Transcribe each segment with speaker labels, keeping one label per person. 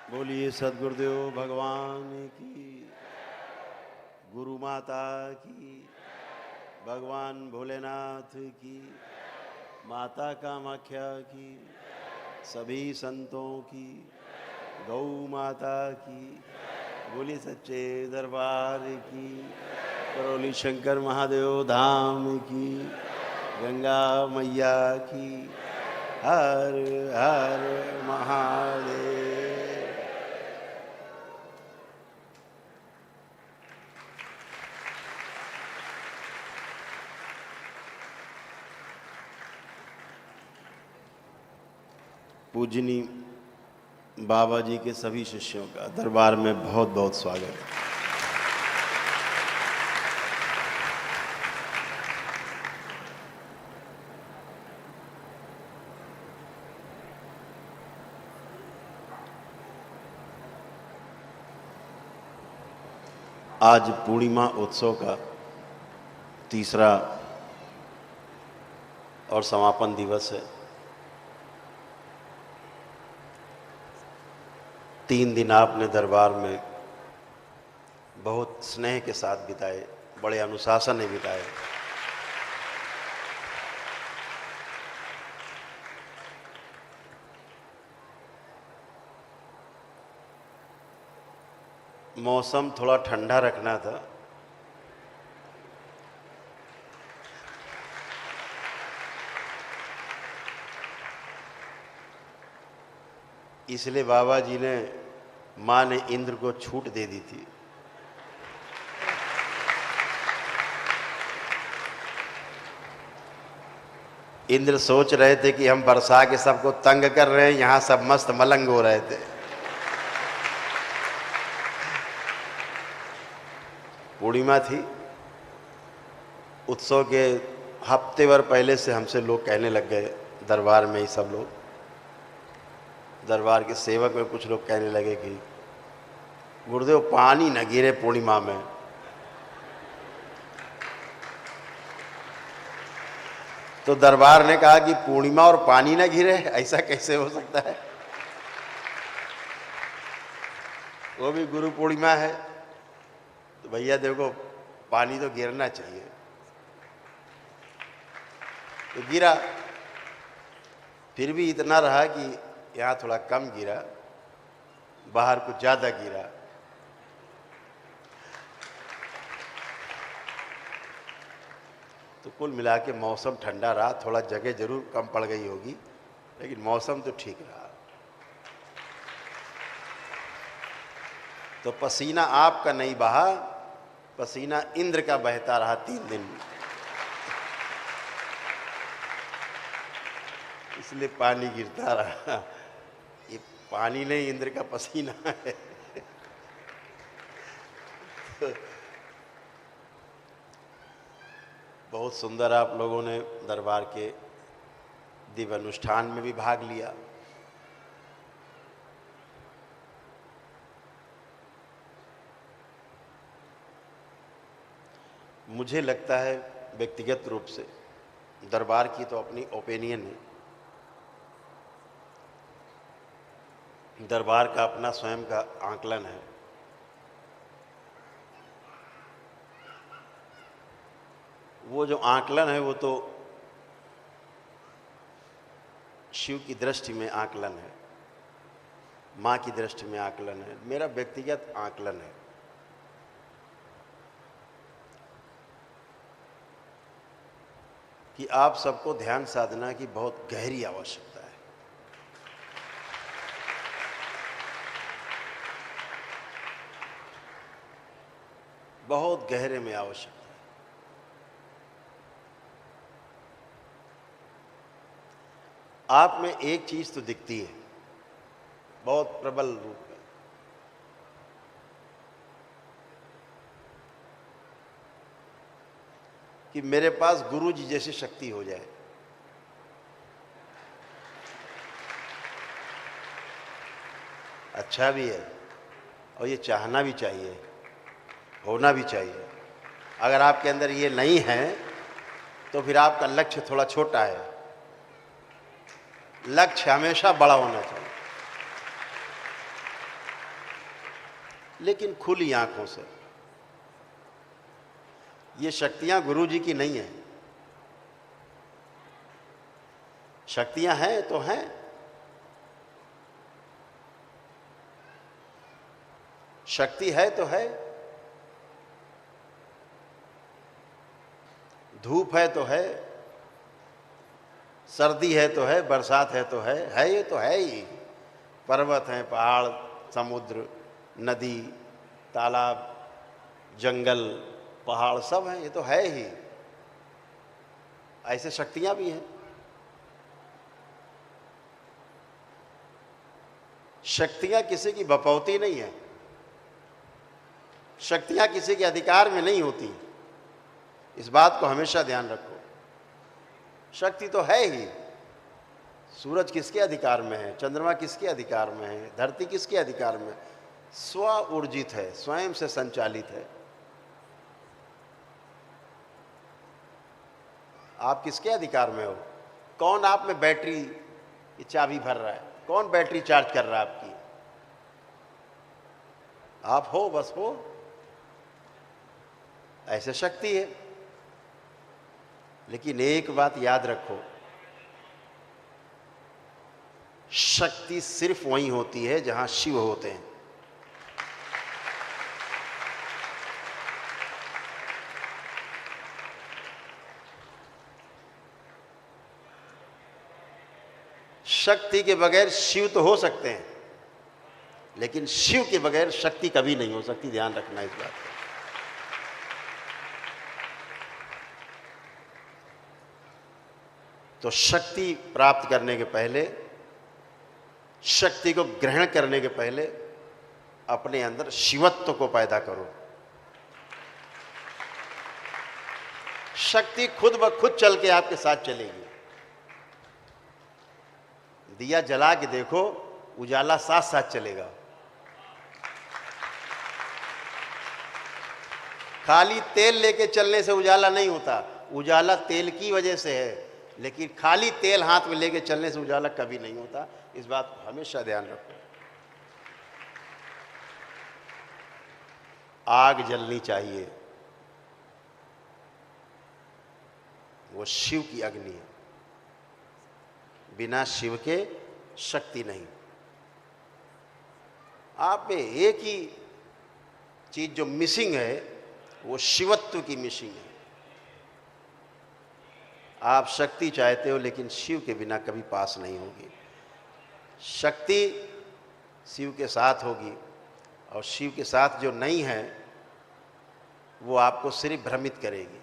Speaker 1: बोलिए सद्गुरुदेव भगवान की, गुरु माता की, भगवान भोलेनाथ की, माता कामाख्या की, सभी संतों की, गौ माता की, बोलिए सच्चे दरबार की, करौली शंकर महादेव धाम की, गंगा मैया की, हर हर महादेव। पूजनी बाबा जी के सभी शिष्यों का दरबार में बहुत बहुत स्वागत है। आज पूर्णिमा उत्सव का तीसरा और समापन दिवस है। 3 दिन आपने दरबार में बहुत स्नेह के साथ बिताए, बड़े अनुशासन ने बिताए। मौसम थोड़ा ठंडा रखना था, इसलिए बाबा जी ने, माँ ने इंद्र को छूट दे दी थी। इंद्र सोच रहे थे कि हम बरसा के सबको तंग कर रहे हैं, यहां सब मस्त मलंग हो रहे थे। पूर्णिमा थी, उत्सव के हफ्ते भर पहले से हमसे लोग कहने लग गए, दरबार में ही सब लोग, दरबार के सेवक में कुछ लोग कहने लगे कि गुरुदेव पानी न गिरे पूर्णिमा में। तो दरबार ने कहा कि पूर्णिमा और पानी न गिरे, ऐसा कैसे हो सकता है? वो भी गुरु पूर्णिमा है, तो भैया देखो पानी तो गिरना चाहिए। तो गिरा, फिर भी इतना रहा कि यहाँ थोड़ा कम गिरा, बाहर कुछ ज़्यादा गिरा। तो कुल मिला के मौसम ठंडा रहा, थोड़ा जगह जरूर कम पड़ गई होगी, लेकिन मौसम तो ठीक रहा। तो पसीना आपका नहीं बहा, पसीना इंद्र का बहता रहा 3 दिन, इसलिए पानी गिरता रहा। ये पानी नहीं, इंद्र का पसीना है। बहुत सुंदर आप लोगों ने दरबार के दिव्य अनुष्ठान में भी भाग लिया। मुझे लगता है व्यक्तिगत रूप से, दरबार की तो अपनी ओपिनियन है, दरबार का अपना स्वयं का आकलन है। वो जो आकलन है वो तो शिव की दृष्टि में आकलन है, माँ की दृष्टि में आकलन है। मेरा व्यक्तिगत आकलन है कि आप सबको ध्यान साधना की बहुत गहरी आवश्यकता है। बहुत गहरे में आवश्यकता है। आप में एक चीज तो दिखती है बहुत प्रबल रूप में, कि मेरे पास गुरु जी जैसी शक्ति हो जाए। अच्छा भी है और ये चाहना भी चाहिए, होना भी चाहिए। अगर आपके अंदर ये नहीं है तो फिर आपका लक्ष्य थोड़ा छोटा है। लक्ष्य हमेशा बड़ा होना चाहिए। लेकिन खुली आंखों से। ये शक्तियां गुरु जी की नहीं है। शक्तियां हैं तो हैं, शक्ति है तो है, धूप है तो है, सर्दी है तो है, बरसात है तो है, ये तो है ही। पर्वत हैं, पहाड़, समुद्र, नदी, तालाब, जंगल, पहाड़ सब हैं, ये तो है ही। ऐसे शक्तियां भी हैं। शक्तियां किसी की बपौती नहीं है, शक्तियां किसी के अधिकार में नहीं होती। इस बात को हमेशा ध्यान रखो। शक्ति तो है ही। सूरज किसके अधिकार में है, चंद्रमा किसके अधिकार में है, धरती किसके अधिकार में है? स्व ऊर्जित है, स्वयं से संचालित है। आप किसके अधिकार में हो? कौन आप में बैटरी की चाबी भर रहा है? कौन बैटरी चार्ज कर रहा है आपकी? आप हो, बस हो। ऐसे शक्ति है। लेकिन एक बात याद रखो, शक्ति सिर्फ वहीं होती है जहां शिव होते हैं। शक्ति के बगैर शिव तो हो सकते हैं, लेकिन शिव के बगैर शक्ति कभी नहीं हो सकती। ध्यान रखना इस बात का। तो शक्ति प्राप्त करने के पहले, शक्ति को ग्रहण करने के पहले अपने अंदर शिवत्व को पैदा करो। शक्ति खुद ब खुद चल के आपके साथ चलेगी। दिया जला के देखो, उजाला साथ साथ चलेगा। खाली तेल लेके चलने से उजाला नहीं होता, उजाला तेल की वजह से है। लेकिन खाली तेल हाथ में लेके चलने से उजाला कभी नहीं होता। इस बात को हमेशा ध्यान रखो। आग जलनी चाहिए, वो शिव की अग्नि है। बिना शिव के शक्ति नहीं। आप में एक ही चीज जो मिसिंग है, वो शिवत्व की मिसिंग है। आप शक्ति चाहते हो, लेकिन शिव के बिना कभी पास नहीं होगी। शक्ति शिव के साथ होगी, और शिव के साथ जो नहीं है वो आपको सिर्फ भ्रमित करेगी।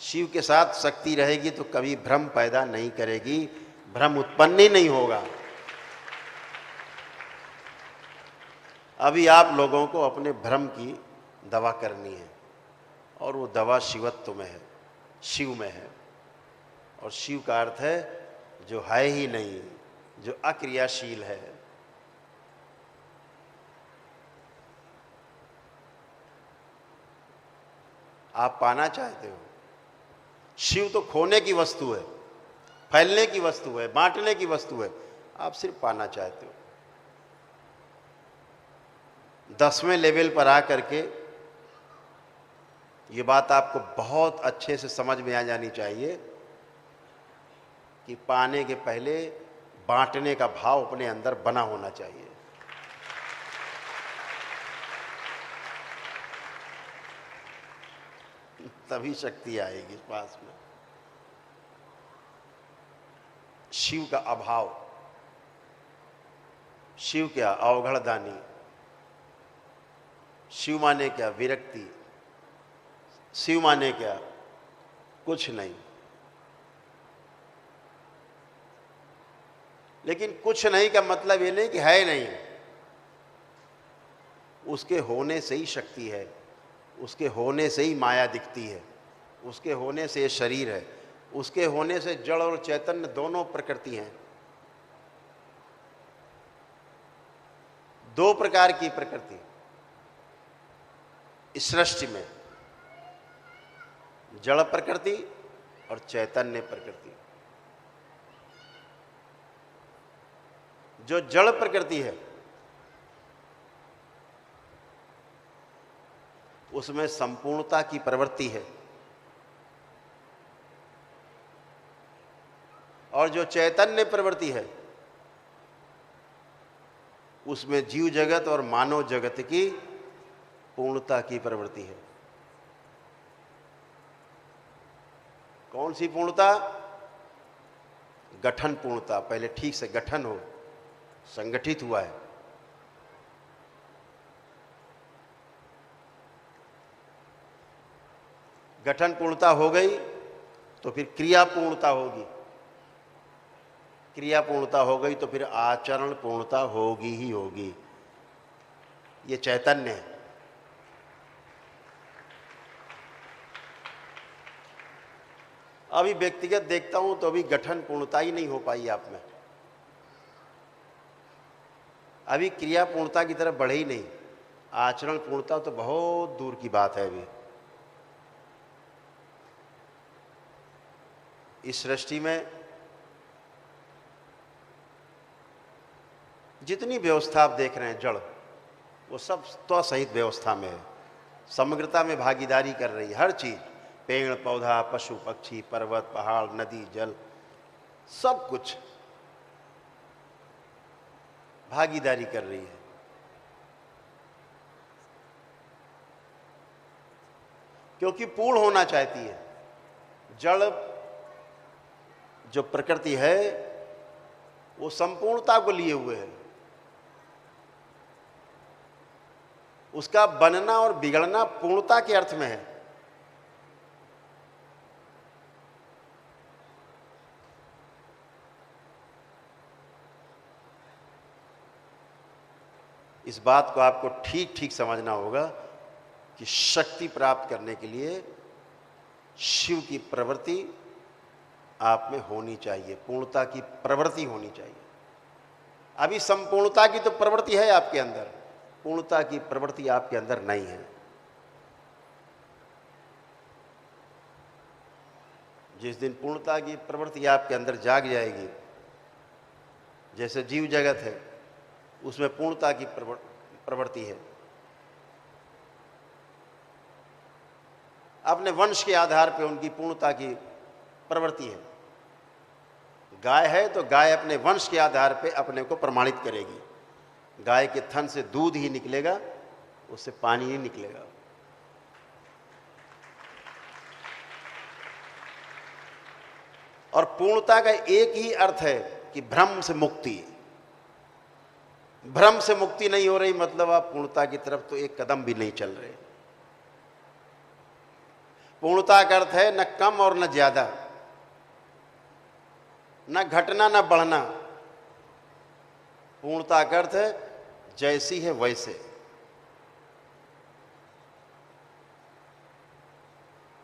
Speaker 1: शिव के साथ शक्ति रहेगी तो कभी भ्रम पैदा नहीं करेगी, भ्रम उत्पन्न ही नहीं होगा। अभी आप लोगों को अपने भ्रम की दवा करनी है, और वो दवा शिवत्व में है, शिव में है। और शिव का अर्थ है जो है ही नहीं, जो अक्रियाशील है। आप पाना चाहते हो। शिव तो खोने की वस्तु है, फैलने की वस्तु है, बांटने की वस्तु है। आप सिर्फ पाना चाहते हो। 10वें लेवल पर आकर के ये बात आपको बहुत अच्छे से समझ में आ जानी चाहिए कि पाने के पहले बांटने का भाव अपने अंदर बना होना चाहिए। तभी शक्ति आएगी पास में। शिव का अभाव, शिव क्या अवघड़दानी, शिव माने क्या विरक्ति, शिव माने क्या कुछ नहीं। लेकिन कुछ नहीं का मतलब ये नहीं कि है नहीं। उसके होने से ही शक्ति है, उसके होने से ही माया दिखती है, उसके होने से ये शरीर है, उसके होने से जड़ और चैतन्य दोनों प्रकृति हैं। दो प्रकार की प्रकृति इस सृष्टि में, जड़ प्रकृति और चैतन्य प्रकृति। जो जड़ प्रकृति है उसमें संपूर्णता की प्रवृत्ति है। और जो चैतन्य प्रवृत्ति है उसमें जीव जगत और मानव जगत की पूर्णता की प्रवृत्ति है। कौन सी पूर्णता? गठन पूर्णता। पहले ठीक से गठन हो, संगठित हुआ है। गठन पूर्णता हो गई तो फिर क्रिया पूर्णता होगी, क्रिया पूर्णता हो गई तो फिर आचरण पूर्णता होगी ही होगी। ये चैतन्य है। अभी व्यक्तिगत देखता हूं तो अभी गठन पूर्णता ही नहीं हो पाई आप में, अभी क्रिया पूर्णता की तरफ बढ़े ही नहीं। आचरण पूर्णता तो बहुत दूर की बात है। अभी इस सृष्टि में जितनी व्यवस्था आप देख रहे हैं जड़, वो सब स्वसहित व्यवस्था में है, समग्रता में भागीदारी कर रही है। हर चीज, पेड़ पौधा, पशु पक्षी, पर्वत पहाड़, नदी जल, सब कुछ भागीदारी कर रही है। क्योंकि पूर्ण होना चाहती है। जड़ जो प्रकृति है वो संपूर्णता को लिए हुए है। उसका बनना और बिगड़ना पूर्णता के अर्थ में है। इस बात को आपको ठीक ठीक समझना होगा कि शक्ति प्राप्त करने के लिए शिव की प्रवृत्ति आप में होनी चाहिए, पूर्णता की प्रवृत्ति होनी चाहिए। अभी संपूर्णता की तो प्रवृत्ति है आपके अंदर, पूर्णता की प्रवृत्ति आपके अंदर नहीं है। जिस दिन पूर्णता की प्रवृत्ति आपके अंदर जाग जाएगी, जैसे जीव जगत है उसमें पूर्णता की प्रवृत्ति है। अपने वंश के आधार पर उनकी पूर्णता की प्रवृत्ति है। गाय है तो गाय अपने वंश के आधार पर अपने को प्रमाणित करेगी। गाय के थन से दूध ही निकलेगा, उससे पानी ही निकलेगा। और पूर्णता का एक ही अर्थ है कि भ्रम से मुक्ति। भ्रम से मुक्ति नहीं हो रही मतलब आप पूर्णता की तरफ तो एक कदम भी नहीं चल रहे। पूर्णता का अर्थ है न कम और न ज्यादा, न घटना न बढ़ना। पूर्णता का अर्थ है जैसी है वैसे।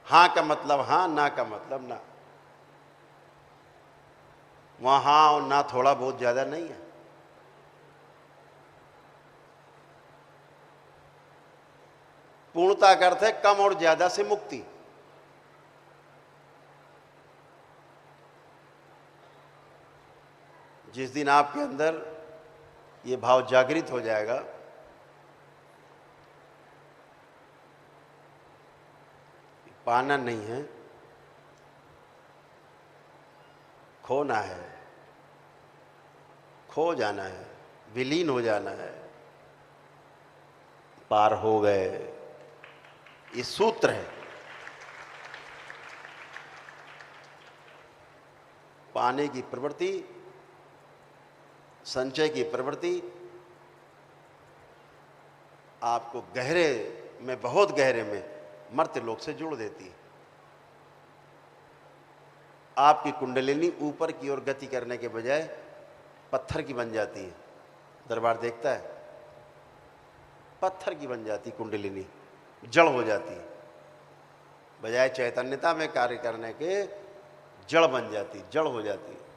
Speaker 1: हां का मतलब हां, ना का मतलब ना। वहां हां और ना थोड़ा बहुत ज्यादा नहीं है। पूर्णता का अर्थ है कम और ज्यादा से मुक्ति। जिस दिन आपके अंदर ये भाव जागृत हो जाएगा, पाना नहीं है, खोना है, खो जाना है, विलीन हो जाना है, पार हो गए, ये सूत्र है। पाने की प्रवृत्ति, संचय की प्रवृत्ति आपको गहरे में, बहुत गहरे में मर्त्य लोक से जोड़ देती है। आपकी कुंडलिनी ऊपर की ओर गति करने के बजाय पत्थर की बन जाती है। दरबार देखता है, पत्थर की बन जाती कुंडलिनी, जड़ हो जाती है। बजाय चैतन्यता में कार्य करने के जड़ बन जाती, जड़ हो जाती है।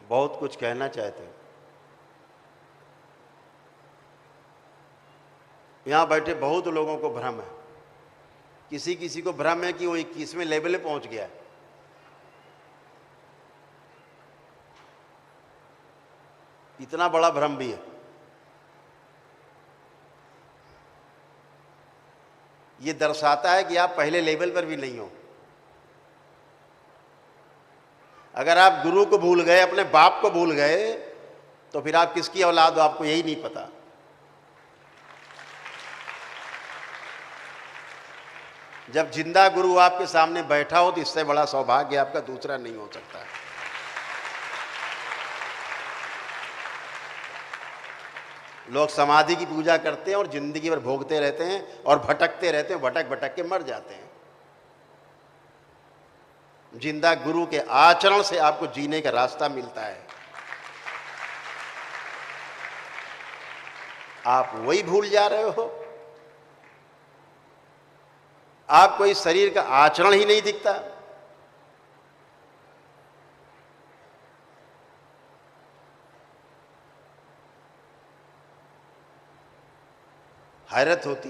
Speaker 1: बहुत कुछ कहना चाहते हैं। यहां बैठे बहुत लोगों को भ्रम है। किसी किसी को भ्रम है कि वो 21वें लेवल पे पहुंच गया है। इतना बड़ा भ्रम भी है। ये दर्शाता है कि आप पहले लेवल पर भी नहीं हो। अगर आप गुरु को भूल गए, अपने बाप को भूल गए, तो फिर आप किसकी औलाद हो आपको यही नहीं पता। जब जिंदा गुरु आपके सामने बैठा हो तो इससे बड़ा सौभाग्य आपका दूसरा नहीं हो सकता है। लोग समाधि की पूजा करते हैं और जिंदगी भर भोगते रहते हैं और भटकते रहते हैं, भटक भटक के मर जाते हैं। जिंदा गुरु के आचरण से आपको जीने का रास्ता मिलता है। आप वही भूल जा रहे हो। आपको इस शरीर का आचरण ही नहीं दिखता। हैरत होती।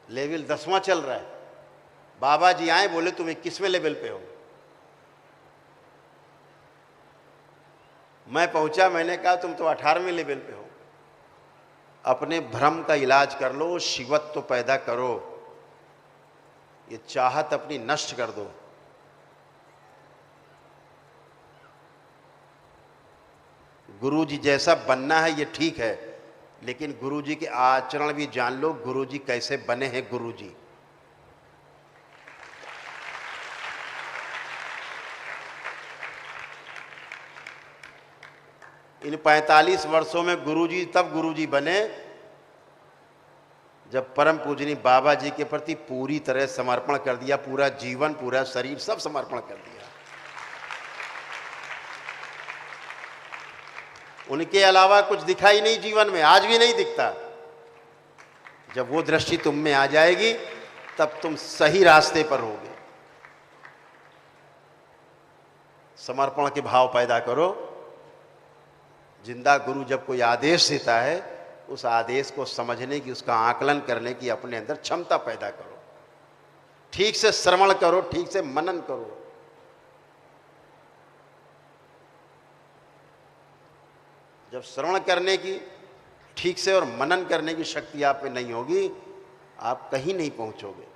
Speaker 1: लेवल 10वां चल रहा है। बाबा जी आए, बोले तुम 21वें लेवल पे हो। मैं पहुंचा, मैंने कहा तुम तो 18वें लेवल पे हो। अपने भ्रम का इलाज कर लो, शिवत्व तो पैदा करो, ये चाहत अपनी नष्ट कर दो। गुरु जी जैसा बनना है ये ठीक है, लेकिन गुरु जी के आचरण भी जान लो। गुरु जी कैसे बने हैं। गुरु जी इन 45 वर्षों में गुरुजी तब गुरुजी बने जब परम पूजनी बाबा जी के प्रति पूरी तरह समर्पण कर दिया। पूरा जीवन, पूरा शरीर, सब समर्पण कर दिया। उनके अलावा कुछ दिखाई नहीं जीवन में, आज भी नहीं दिखता। जब वो दृष्टि तुम में आ जाएगी तब तुम सही रास्ते पर होगे। समर्पण के भाव पैदा करो। जिंदा गुरु जब कोई आदेश देता है, उस आदेश को समझने की, उसका आकलन करने की अपने अंदर क्षमता पैदा करो। ठीक से श्रवण करो, ठीक से मनन करो। जब श्रवण करने की ठीक से और मनन करने की शक्ति आप में नहीं होगी, आप कहीं नहीं पहुंचोगे।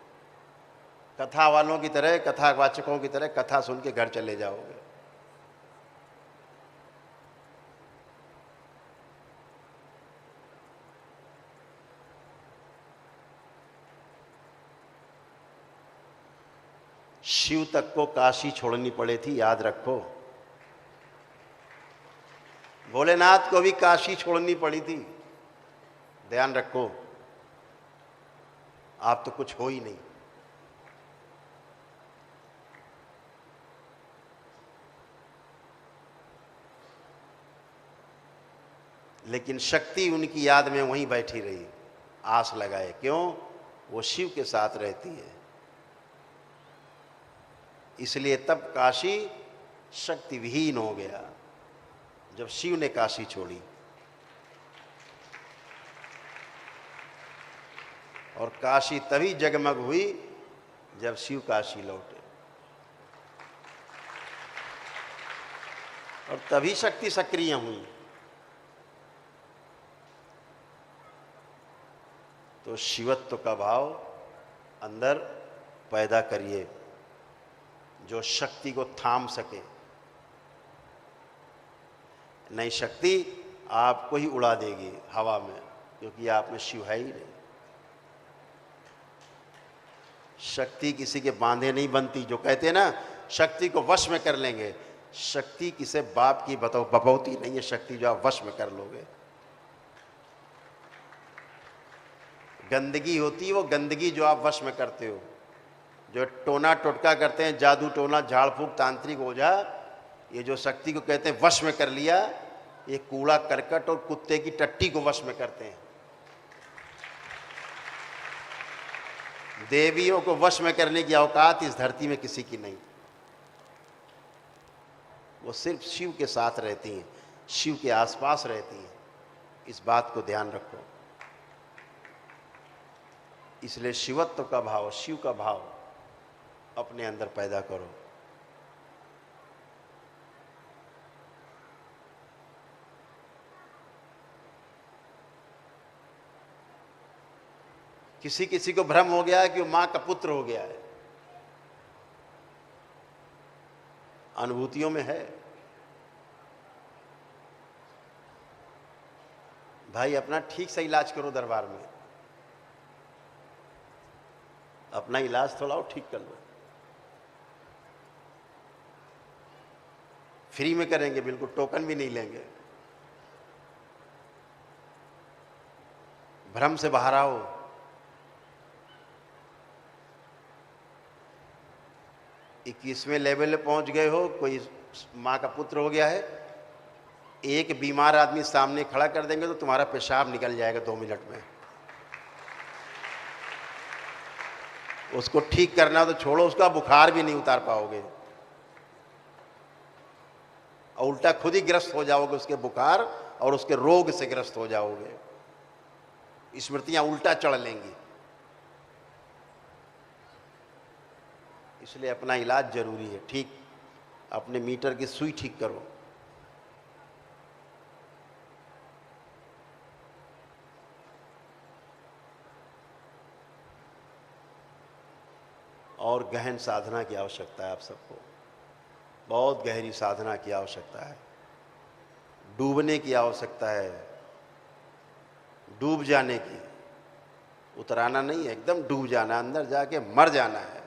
Speaker 1: कथा वालों की तरह, कथावाचकों की तरह कथा सुन के घर चले जाओगे। शिव तक को काशी छोड़नी पड़ी थी, याद रखो। भोलेनाथ को भी काशी छोड़नी पड़ी थी, ध्यान रखो। आप तो कुछ हो ही नहीं। लेकिन शक्ति उनकी याद में वहीं बैठी रही, आस लगाए। क्यों? वो शिव के साथ रहती है। इसलिए तब काशी शक्ति विहीन हो गया जब शिव ने काशी छोड़ी। और काशी तभी जगमग हुई जब शिव काशी लौटे, और तभी शक्ति सक्रिय हुई। तो शिवत्व का भाव अंदर पैदा करिए, जो शक्ति को थाम सके। नहीं, शक्ति आपको ही उड़ा देगी हवा में, क्योंकि आप में शिव है ही नहीं। शक्ति किसी के बांधे नहीं बनती। जो कहते हैं ना शक्ति को वश में कर लेंगे, शक्ति किसे बाप की बपौती नहीं है। शक्ति जो आप वश में कर लोगे। गंदगी होती है वो गंदगी जो आप वश में करते हो। जो टोना टोटका करते हैं, जादू टोना, झाड़ फूक, तांत्रिक ओझा, ये जो शक्ति को कहते हैं वश में कर लिया, ये कूड़ा करकट और कुत्ते की टट्टी को वश में करते हैं। देवियों को वश में करने की औकात इस धरती में किसी की नहीं। वो सिर्फ शिव के साथ रहती हैं, शिव के आसपास रहती हैं। इस बात को ध्यान रखो। इसलिए शिवत्व का भाव, शिव का भाव अपने अंदर पैदा करो। किसी किसी को भ्रम हो गया है कि वो मां का पुत्र हो गया है, अनुभूतियों में है। भाई अपना ठीक से इलाज करो दरबार में, अपना इलाज थोड़ा और ठीक कर लो। फ्री में करेंगे, बिल्कुल टोकन भी नहीं लेंगे। भ्रम से बाहर आओ। इक्कीसवें लेवल पे पहुंच गए हो, कोई माँ का पुत्र हो गया है, एक बीमार आदमी सामने खड़ा कर देंगे तो तुम्हारा पेशाब निकल जाएगा 2 मिनट में। उसको ठीक करना तो छोड़ो, उसका बुखार भी नहीं उतार पाओगे और उल्टा खुद ही ग्रस्त हो जाओगे उसके बुखार और उसके रोग से ग्रस्त हो जाओगे। स्मृतियां उल्टा चढ़ लेंगी। इसलिए अपना इलाज जरूरी है। ठीक अपने मीटर की सुई ठीक करो। और गहन साधना की आवश्यकता है आप सबको, बहुत गहरी साधना की आवश्यकता है। डूबने की आवश्यकता है, डूब जाने की, उतराना नहीं है, एकदम डूब जाना, अंदर जाके मर जाना है,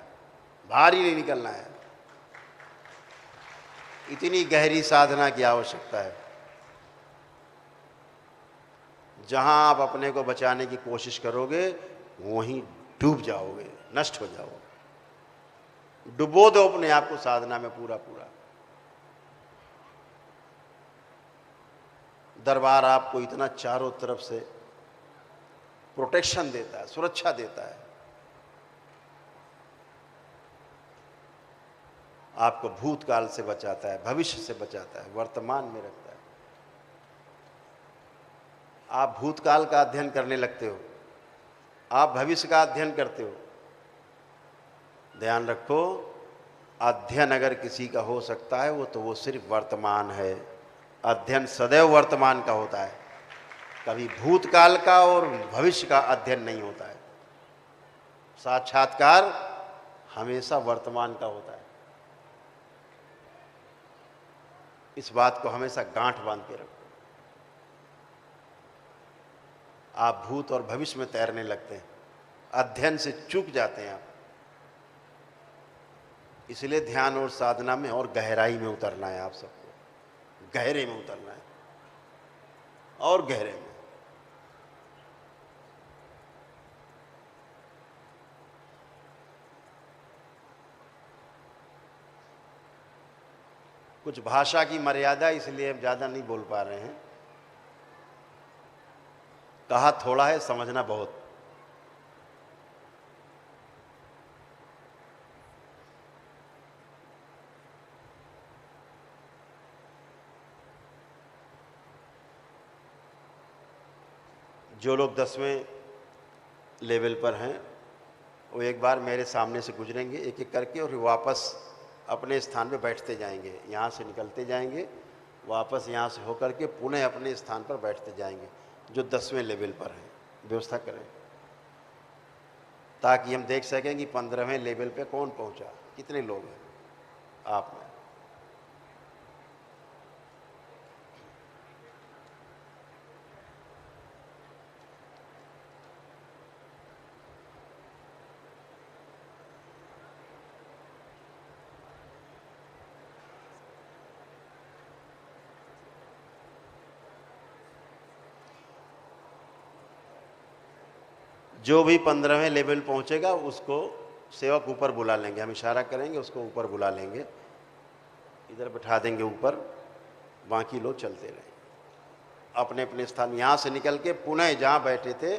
Speaker 1: बाहर ही नहीं निकलना है। इतनी गहरी साधना की आवश्यकता है। जहां आप अपने को बचाने की कोशिश करोगे वहीं डूब जाओगे, नष्ट हो जाओगे। डुबो दो अपने आप को साधना में पूरा पूरा। दरबार आपको इतना चारों तरफ से प्रोटेक्शन देता है, सुरक्षा देता है, आपको भूतकाल से बचाता है, भविष्य से बचाता है, वर्तमान में रखता है। आप भूतकाल का अध्ययन करने लगते हो, आप भविष्य का अध्ययन करते हो। ध्यान रखो, अध्ययन अगर किसी का हो सकता है तो वो सिर्फ वर्तमान है। अध्ययन सदैव वर्तमान का होता है, कभी भूतकाल का और भविष्य का अध्ययन नहीं होता है। साक्षात्कार हमेशा वर्तमान का होता है। इस बात को हमेशा गांठ बांध के रखो। आप भूत और भविष्य में तैरने लगते हैं, अध्ययन से चूक जाते हैं आप। इसलिए ध्यान और साधना में और गहराई में उतरना है, आप सबको गहरे में उतरना है और गहरे में। कुछ भाषा की मर्यादा, इसलिए हम ज़्यादा नहीं बोल पा रहे हैं। कहा थोड़ा है, समझना बहुत। जो लोग 10वें लेवल पर हैं वो एक बार मेरे सामने से गुजरेंगे एक एक करके और वापस अपने स्थान पे बैठते जाएंगे। यहाँ से निकलते जाएंगे, वापस यहाँ से होकर के पुनः अपने स्थान पर बैठते जाएंगे। जो 10वें लेवल पर हैं, व्यवस्था करें ताकि हम देख सकें कि 15वें लेवल पे कौन पहुँचा, कितने लोग हैं आप में। जो भी 15वें लेवल पहुंचेगा उसको सेवक ऊपर बुला लेंगे, हम इशारा करेंगे उसको ऊपर बुला लेंगे, इधर बैठा देंगे ऊपर, बाकी लोग चलते रहेंगे अपने अपने स्थान। यहाँ से निकल के पुनः जहाँ बैठे थे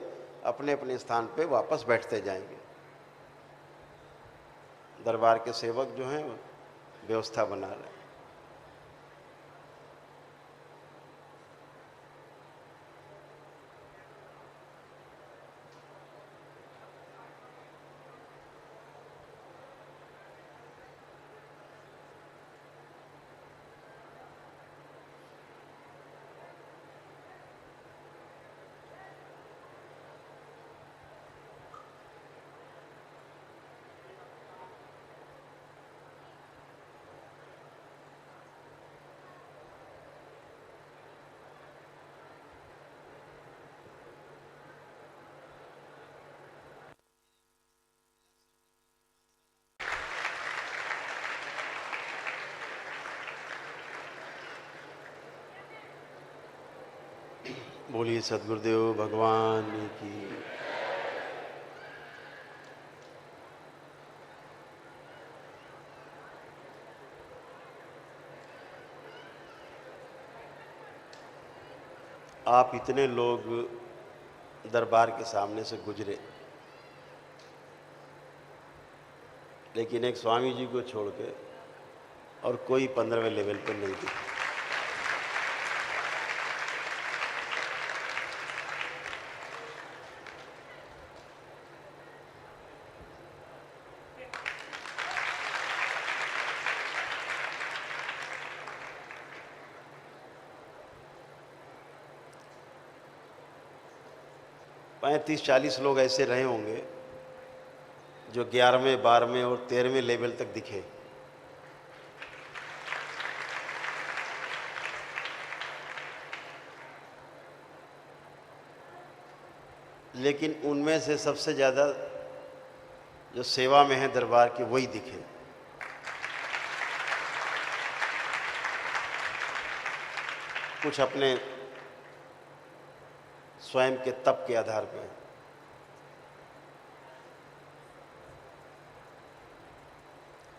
Speaker 1: अपने अपने स्थान पे वापस बैठते जाएंगे। दरबार के सेवक जो हैं व्यवस्था बना रहे हैं। बोलिए सदगुरुदेव भगवान की। आप इतने लोग दरबार के सामने से गुजरे, लेकिन एक स्वामी जी को छोड़ के और कोई 15वें लेवल पर नहीं दिखा। पैंतीस 40 लोग ऐसे रहे होंगे जो 11वें 12वें और 13वें लेवल तक दिखे। लेकिन उनमें से सबसे ज़्यादा जो सेवा में है दरबार की वही दिखे। कुछ अपने स्वयं के तप के आधार पर,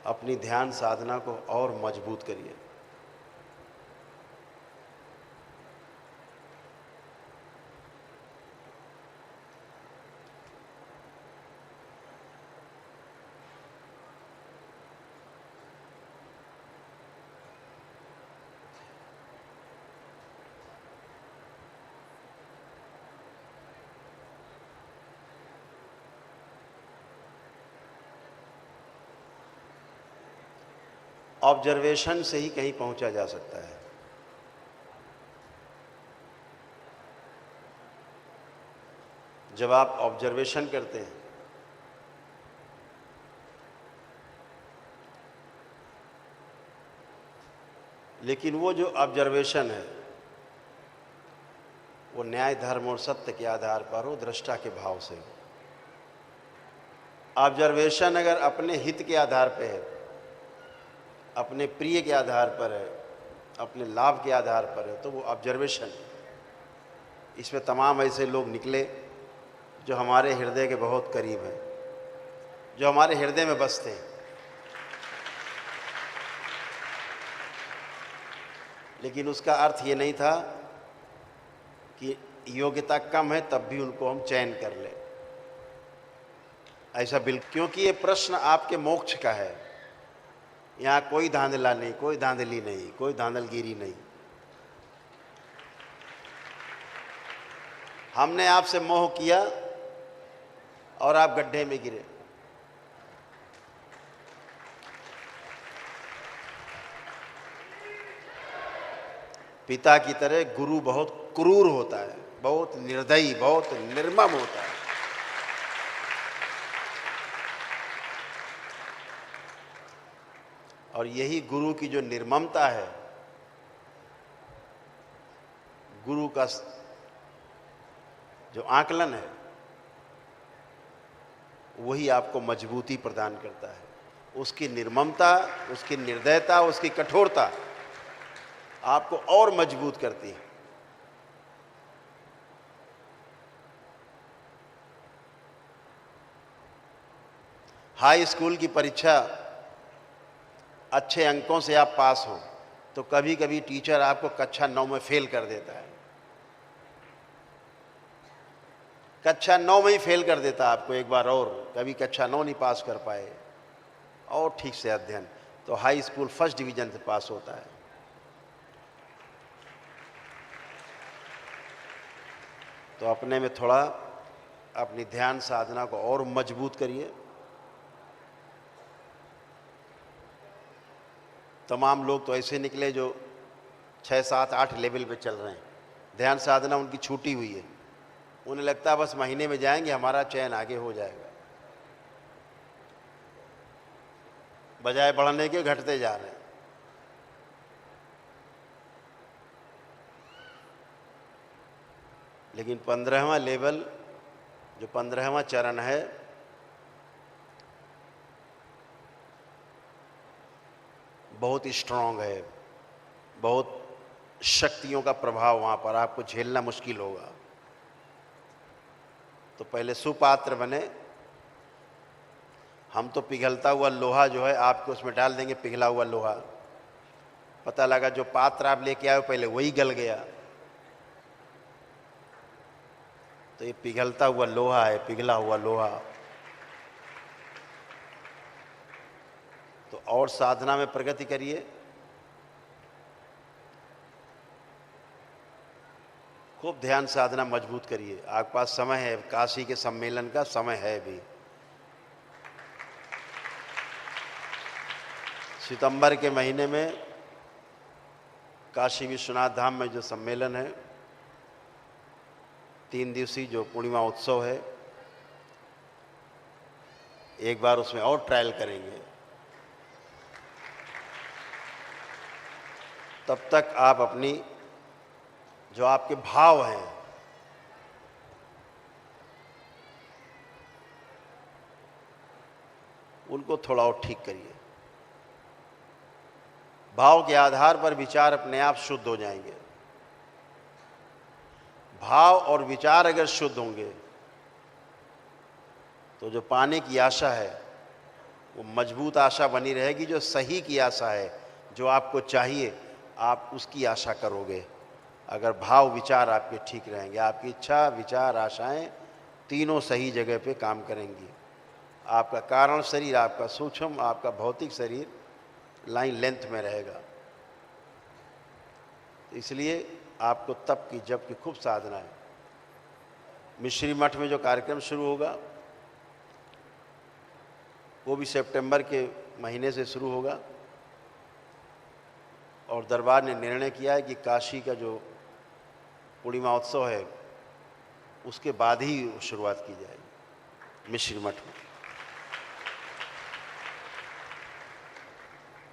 Speaker 1: अपनी ध्यान साधना को और मजबूत करिए। ऑब्जर्वेशन से ही कहीं पहुंचा जा सकता है। जब आप ऑब्जर्वेशन करते हैं लेकिन वो जो ऑब्जर्वेशन है वो न्याय धर्म और सत्य के आधार पर हो, दृष्टा के भाव से हो। ऑब्जर्वेशन अगर अपने हित के आधार पर है, अपने प्रिय के आधार पर है, अपने लाभ के आधार पर है, तो वो ऑब्जर्वेशन है। इसमें तमाम ऐसे लोग निकले जो हमारे हृदय के बहुत करीब हैं, जो हमारे हृदय में बसते हैं। लेकिन उसका अर्थ ये नहीं था कि योग्यता कम है तब भी उनको हम चयन कर लें, ऐसा बिल्कुल। क्योंकि ये प्रश्न आपके मोक्ष का है। यहाँ कोई धांधला नहीं, कोई धांधली नहीं, कोई धांधलगिरी नहीं। हमने आपसे मोह किया और आप गड्ढे में गिरे। पिता की तरह गुरु बहुत क्रूर होता है, बहुत निर्दयी, बहुत निर्मम होता है। और यही गुरु की जो निर्ममता है, गुरु का जो आकलन है, वही आपको मजबूती प्रदान करता है। उसकी निर्ममता, उसकी निर्दयता, उसकी कठोरता आपको और मजबूत करती है। हाई स्कूल की परीक्षा अच्छे अंकों से आप पास हो तो कभी कभी टीचर आपको कक्षा 9 में फेल कर देता है। कक्षा 9 में ही फेल कर देता आपको एक बार, और कभी कक्षा 9 नहीं पास कर पाए और ठीक से अध्ययन, तो हाई स्कूल फर्स्ट डिवीजन से पास होता है। तो अपने में थोड़ा अपनी ध्यान साधना को और मजबूत करिए। तमाम लोग तो ऐसे निकले जो 6, 7, 8 लेवल पे चल रहे हैं, ध्यान साधना उनकी छूटी हुई है। उन्हें लगता है बस महीने में जाएंगे हमारा चयन आगे हो जाएगा, बजाय बढ़ने के घटते जा रहे हैं। लेकिन 15वां लेवल, जो 15वां चरण है, बहुत स्ट्रांग है, बहुत शक्तियों का प्रभाव वहाँ पर आपको झेलना मुश्किल होगा। तो पहले सुपात्र बने। हम तो पिघलता हुआ लोहा जो है आपके उसमें डाल देंगे, पिघला हुआ लोहा। पता लगा जो पात्र आप लेके आए पहले वही गल गया। तो ये पिघलता हुआ लोहा है, पिघला हुआ लोहा। तो और साधना में प्रगति करिए। खूब ध्यान साधना मजबूत करिए। आपके पास समय है, काशी के सम्मेलन का समय है भी। सितंबर के महीने में काशी विश्वनाथ धाम में जो सम्मेलन है, 3 दिवसीय जो पूर्णिमा उत्सव है, एक बार उसमें और ट्रायल करेंगे। तब तक आप अपनी जो आपके भाव हैं उनको थोड़ा और ठीक करिए। भाव के आधार पर विचार अपने आप शुद्ध हो जाएंगे। भाव और विचार अगर शुद्ध होंगे तो जो पाने की आशा है वो मजबूत आशा बनी रहेगी। जो सही की आशा है, जो आपको चाहिए, आप उसकी आशा करोगे अगर भाव विचार आपके ठीक रहेंगे। आपकी इच्छा, विचार, आशाएं तीनों सही जगह पे काम करेंगी। आपका कारण शरीर, आपका सूक्ष्म, आपका भौतिक शरीर लाइन लेंथ में रहेगा। इसलिए आपको तप की, जप की खूब साधना है। मिश्री मठ में जो कार्यक्रम शुरू होगा वो भी सितंबर के महीने से शुरू होगा। और दरबार ने निर्णय किया है कि काशी का जो पूर्णिमा उत्सव है उसके बाद ही शुरुआत की जाएगी मिश्री मठ में।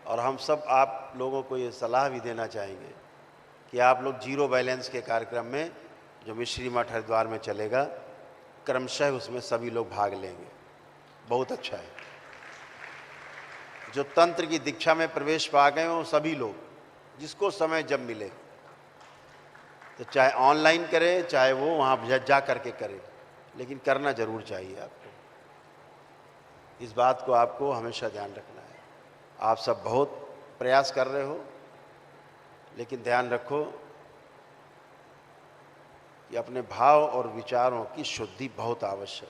Speaker 1: और हम सब आप लोगों को ये सलाह भी देना चाहेंगे कि आप लोग जीरो बैलेंस के कार्यक्रम में जो मिश्री मठ हरिद्वार में चलेगा, क्रमशः उसमें सभी लोग भाग लेंगे। बहुत अच्छा है। जो तंत्र की दीक्षा में प्रवेश पा गए हो सभी लोग, जिसको समय जब मिले, तो चाहे ऑनलाइन करे, चाहे वो वहाँ जा करके करे, लेकिन करना जरूर चाहिए आपको। इस बात को आपको हमेशा ध्यान रखना है। आप सब बहुत प्रयास कर रहे हो, लेकिन ध्यान रखो कि अपने भाव और विचारों की शुद्धि बहुत आवश्यक।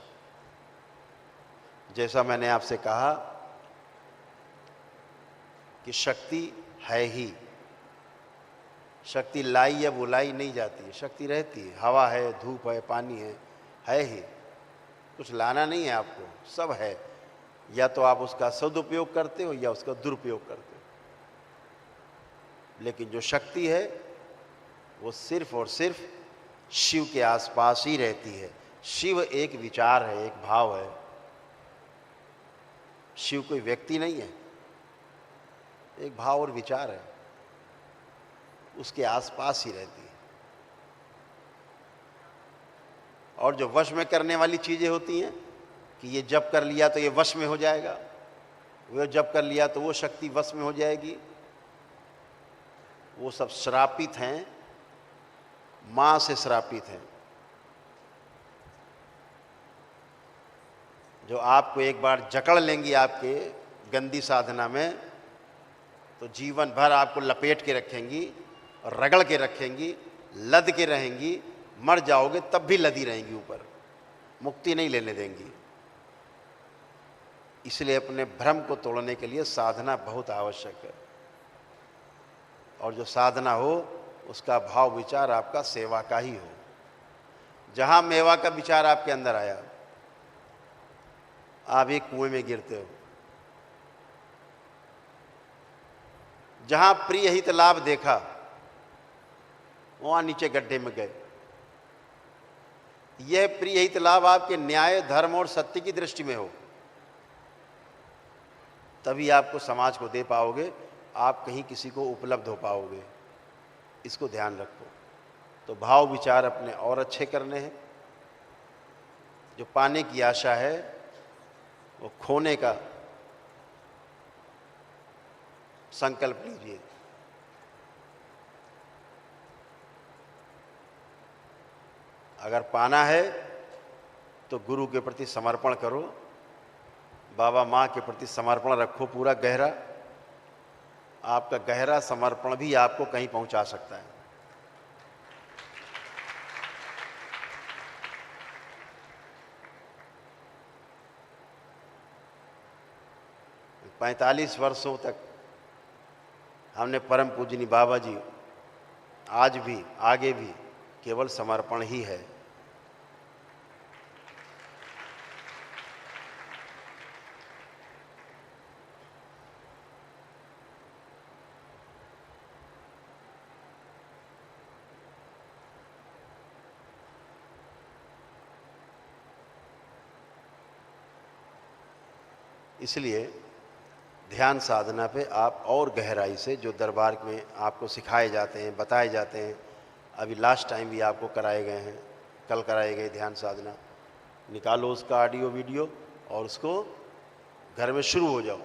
Speaker 1: जैसा मैंने आपसे कहा कि शक्ति है ही, शक्ति लाई या बुलाई नहीं जाती है, शक्ति रहती है। हवा है, धूप है, पानी है ही। कुछ लाना नहीं है आपको, सब है। या तो आप उसका सदुपयोग करते हो या उसका दुरुपयोग करते हो। लेकिन जो शक्ति है वो सिर्फ और सिर्फ शिव के आसपास ही रहती है। शिव एक विचार है, एक भाव है। शिव कोई व्यक्ति नहीं है, एक भाव और विचार है, उसके आसपास ही रहती है। और जो वश में करने वाली चीजें होती हैं कि ये जप कर लिया तो ये वश में हो जाएगा, वो जप कर लिया तो वो शक्ति वश में हो जाएगी, वो सब श्रापित हैं, मां से श्रापित हैं। जो आपको एक बार जकड़ लेंगी आपके गंदी साधना में, तो जीवन भर आपको लपेट के रखेंगी, रगड़ के रखेंगी, लद के रहेंगी। मर जाओगे तब भी लदी रहेंगी ऊपर, मुक्ति नहीं लेने देंगी। इसलिए अपने भ्रम को तोड़ने के लिए साधना बहुत आवश्यक है। और जो साधना हो उसका भाव विचार आपका सेवा का ही हो। जहां मेवा का विचार आपके अंदर आया, आप एक कुएं में गिरते हो। जहां प्रिय हित लाभ देखा, वहां नीचे गड्ढे में गए। यह प्रिय हित लाभ आपके न्याय, धर्म और सत्य की दृष्टि में हो, तभी आपको समाज को दे पाओगे, आप कहीं किसी को उपलब्ध हो पाओगे। इसको ध्यान रखो। तो भाव विचार अपने और अच्छे करने हैं। जो पाने की आशा है वो खोने का संकल्प लीजिए। अगर पाना है तो गुरु के प्रति समर्पण करो, बाबा माँ के प्रति समर्पण रखो पूरा गहरा। आपका गहरा समर्पण भी आपको कहीं पहुंचा सकता है। 45 वर्षों तक हमने परम पूजनी बाबा जी, आज भी आगे भी केवल समर्पण ही है। इसलिए ध्यान साधना पे आप और गहराई से, जो दरबार में आपको सिखाए जाते हैं, बताए जाते हैं, अभी लास्ट टाइम भी आपको कराए गए हैं, कल कराए गए ध्यान साधना, निकालो उसका ऑडियो वीडियो और उसको घर में शुरू हो जाओ,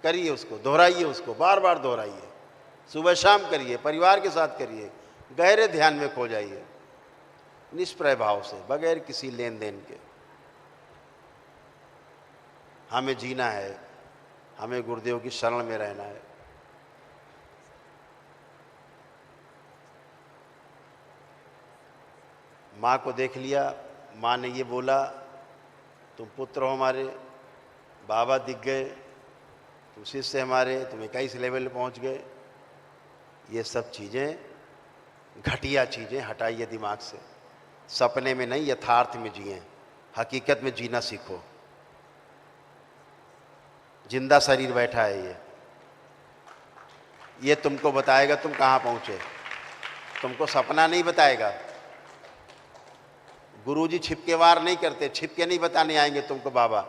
Speaker 1: करिए उसको, दोहराइए उसको, बार बार दोहराइए, सुबह शाम करिए, परिवार के साथ करिए, गहरे ध्यान में खो जाइए, निष्प्रय भाव से, बगैर किसी लेन देन के। हमें जीना है, हमें गुरुदेव की शरण में रहना है। माँ को देख लिया, माँ ने ये बोला तुम पुत्र हो हमारे, बाबा दिख गए, तुम शिष्य हमारे, तुम 21 लेवल पे पहुँच गए। ये सब चीज़ें, घटिया चीज़ें हटाइए दिमाग से। सपने में नहीं, यथार्थ में जिए, हकीकत में जीना सीखो। जिंदा शरीर बैठा है ये तुमको बताएगा तुम कहाँ पहुँचे, तुमको सपना नहीं बताएगा। गुरुजी छिपके वार नहीं करते, छिपके नहीं बताने आएंगे तुमको बाबा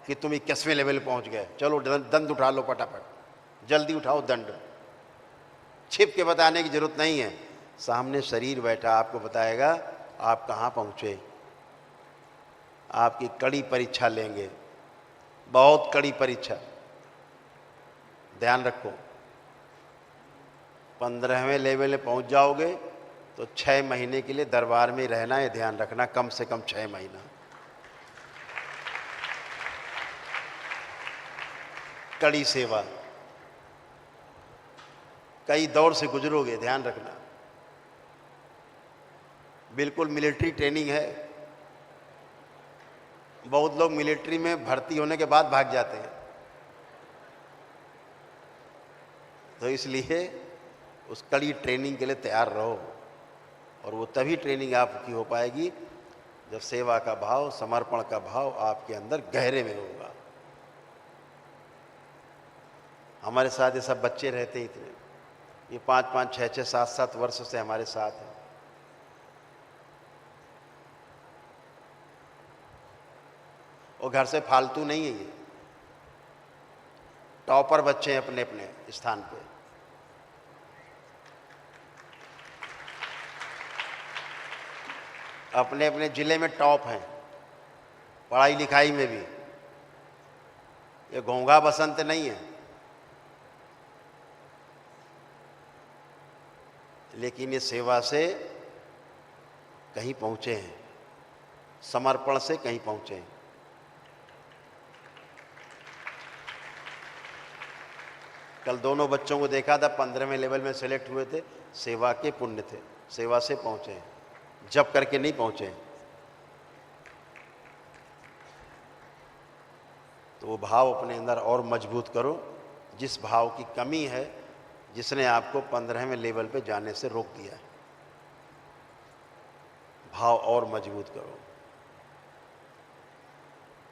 Speaker 1: कि तुम 21वें लेवल पहुँच गए, चलो दंड उठा लो फटाफट, जल्दी उठाओ दंड। छिपके बताने की जरूरत नहीं है, सामने शरीर बैठा आपको बताएगा आप कहाँ पहुँचे। आपकी कड़ी परीक्षा लेंगे, बहुत कड़ी परीक्षा, ध्यान रखो। 15वें लेवल में पहुंच जाओगे तो 6 महीने के लिए दरबार में रहना है, ध्यान रखना, कम से कम 6 महीना। कड़ी सेवा, कई दौर से गुजरोगे, ध्यान रखना। बिल्कुल मिलिट्री ट्रेनिंग है। बहुत लोग मिलिट्री में भर्ती होने के बाद भाग जाते हैं, तो इसलिए उस कड़ी ट्रेनिंग के लिए तैयार रहो। और वो तभी ट्रेनिंग आपकी हो पाएगी जब सेवा का भाव, समर्पण का भाव आपके अंदर गहरे में होगा। हमारे साथ ये सब बच्चे रहते ही थे, ये 5-5, 6-6, 7-7 वर्ष से हमारे साथ हैं। और घर से फालतू नहीं है, ये टॉपर बच्चे हैं अपने अपने स्थान पे। अपने अपने जिले में टॉप हैं, पढ़ाई लिखाई में भी। ये घोंघा बसंत नहीं है, लेकिन ये सेवा से कहीं पहुंचे हैं, समर्पण से कहीं पहुंचे हैं। कल दोनों बच्चों को देखा था, 15वें लेवल में सेलेक्ट हुए थे, सेवा के पुण्य थे, सेवा से पहुंचे हैं, जप करके नहीं पहुंचे हैं। तो वो भाव अपने अंदर और मजबूत करो, जिस भाव की कमी है, जिसने आपको 15वें लेवल पे जाने से रोक दिया है, भाव और मजबूत करो।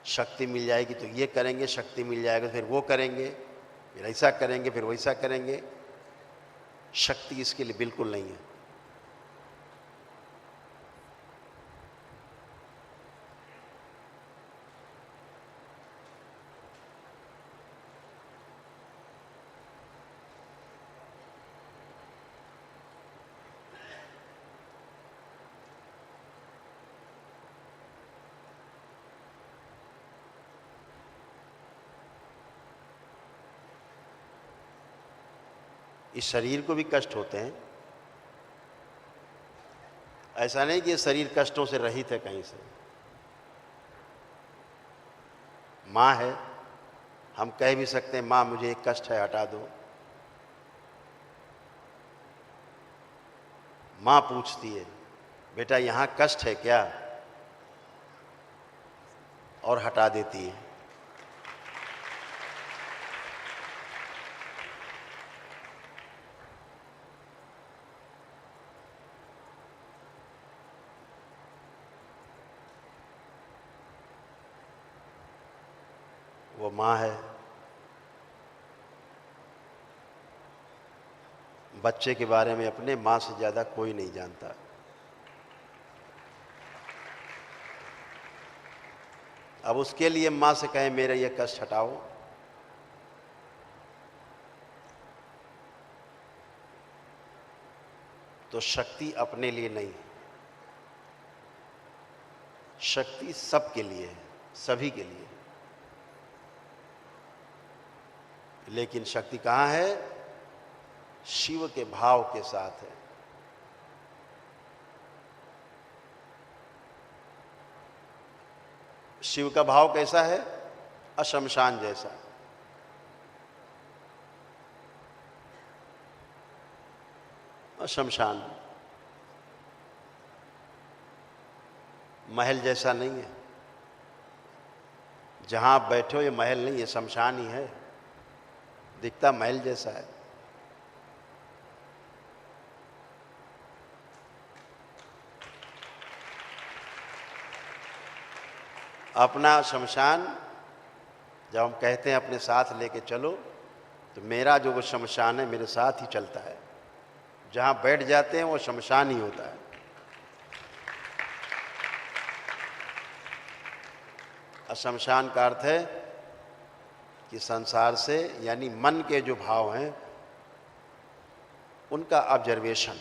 Speaker 1: शक्ति मिल जाएगी तो ये करेंगे, शक्ति मिल जाएगा फिर वो करेंगे, फिर ऐसा करेंगे, फिर वैसा करेंगे। शक्ति इसके लिए बिल्कुल नहीं है। इस शरीर को भी कष्ट होते हैं, ऐसा नहीं कि ये शरीर कष्टों से रहित है कहीं से। माँ है, हम कह भी सकते हैं माँ मुझे एक कष्ट है हटा दो। माँ पूछती है बेटा यहाँ कष्ट है क्या, और हटा देती है। वो माँ है। बच्चे के बारे में अपने माँ से ज़्यादा कोई नहीं जानता। अब उसके लिए माँ से कहें मेरा ये कष्ट हटाओ, तो शक्ति अपने लिए नहीं, शक्ति सबके लिए है, सभी के लिए। लेकिन शक्ति कहाँ है? शिव के भाव के साथ है। शिव का भाव कैसा है? अशमशान जैसा। अशमशान, महल जैसा नहीं है। जहां आप बैठे हो ये महल नहीं है, शमशान ही है। दिखता महल जैसा है। अपना शमशान जब हम कहते हैं अपने साथ लेके चलो, तो मेरा जो वो शमशान है मेरे साथ ही चलता है। जहां बैठ जाते हैं वो शमशान ही होता है। शमशान का अर्थ है कि संसार से, यानी मन के जो भाव हैं उनका ऑब्जर्वेशन,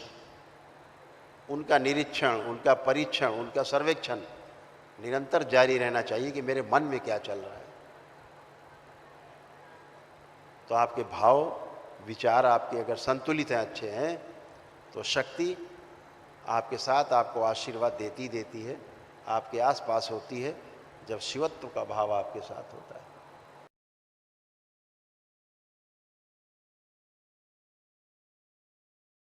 Speaker 1: उनका निरीक्षण, उनका परीक्षण, उनका सर्वेक्षण निरंतर जारी रहना चाहिए कि मेरे मन में क्या चल रहा है। तो आपके भाव विचार आपके अगर संतुलित हैं, अच्छे हैं, तो शक्ति आपके साथ आपको आशीर्वाद देती है, आपके आसपास होती है, जब शिवत्व का भाव आपके साथ होता है।